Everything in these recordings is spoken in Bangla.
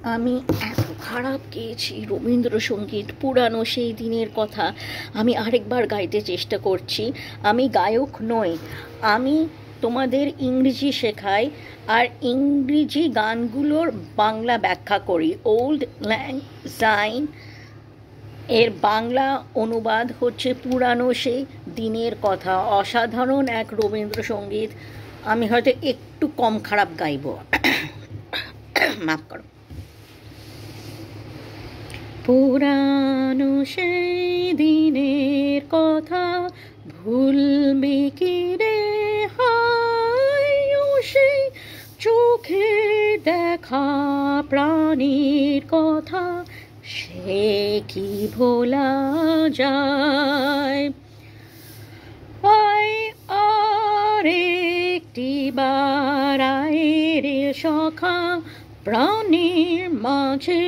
আমি এত খারাপ গেয়েছি রবীন্দ্রসঙ্গীত, পুরানো সেই দিনের কথা আমি আরেকবার গাইতে চেষ্টা করছি। আমি গায়ক নই, আমি তোমাদের ইংরেজি শেখাই, আর ইংরেজি গানগুলোর বাংলা ব্যাখ্যা করি। ওল্ড ল্যাং সাইন এর বাংলা অনুবাদ হচ্ছে পুরানো সেই দিনের কথা। অসাধারণ এক রবীন্দ্রসঙ্গীত। আমি হয়তো একটু কম খারাপ গাইব, মাফ করো। পুরানো সেই দিনের কথা ভুলবি কি রে হায়, ও সেই চোখে দেখা প্রাণীর কথা সে কি ভোলা যায়। আয় আর একটি বার আয় রে সখা প্রাণীর মাঝে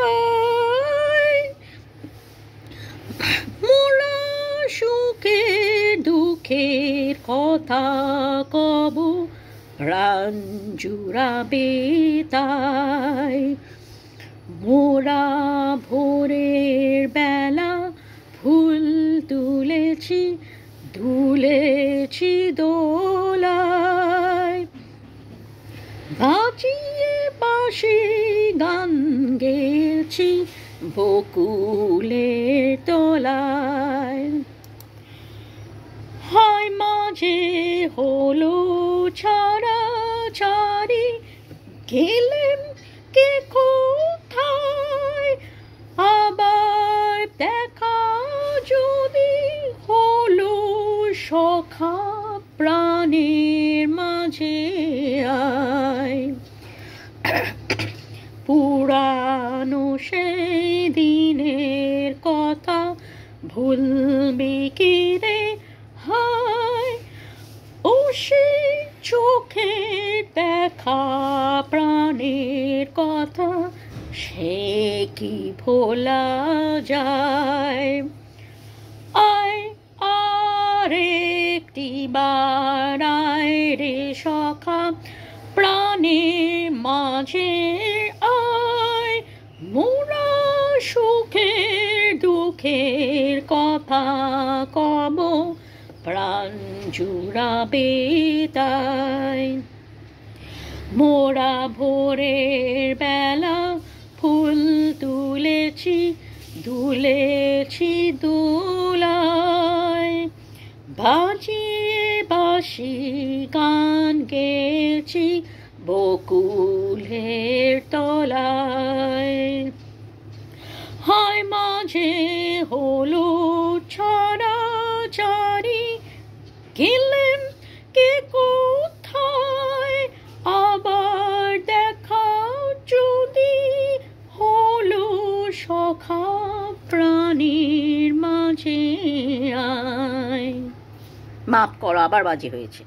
আয়, মোরা সুখে দুঃখের কথা কব প্রাণ জুড়াবে তাই। মোরা ভোরের বেলা ফুল তুলেছি দুলেছি দোলায়, বাজিয়ে বাঁশি গান গেয়েছি বকুলের তলায়। হয় মাঝে হলো ছাড়া ছাড়ি, গেলেম কে কোথায়, আবার দেখা যদি হলো সখা প্রাণের মাঝে আয়। পুরানো সেই দিনের কথা ভুলবি কি রে হায়, ও সেই চোখে দেখা প্রাণের কথা সে কি ভোলা যায়। আয় আর একটি বার আয় রে সখা প্রাণের মাঝে আয়, মোরা সুখের দুঃখের কথা কব প্রাণ জুড়াবে তাই। মোরা ভোরের বেলা ফুল তুলেছি দুলেছি দোলায়, বাজিয়ে বাঁশি গান গেয়েছি বকুলের তলায়। হয় মাঝে হলো ছাড়া ছাড়ি, গেলেম কে কোথায়, আবার দেখা যদি হলো সখা প্রাণীর মাঝে আয়। মাফ করো, আবার বাজে হয়েছে।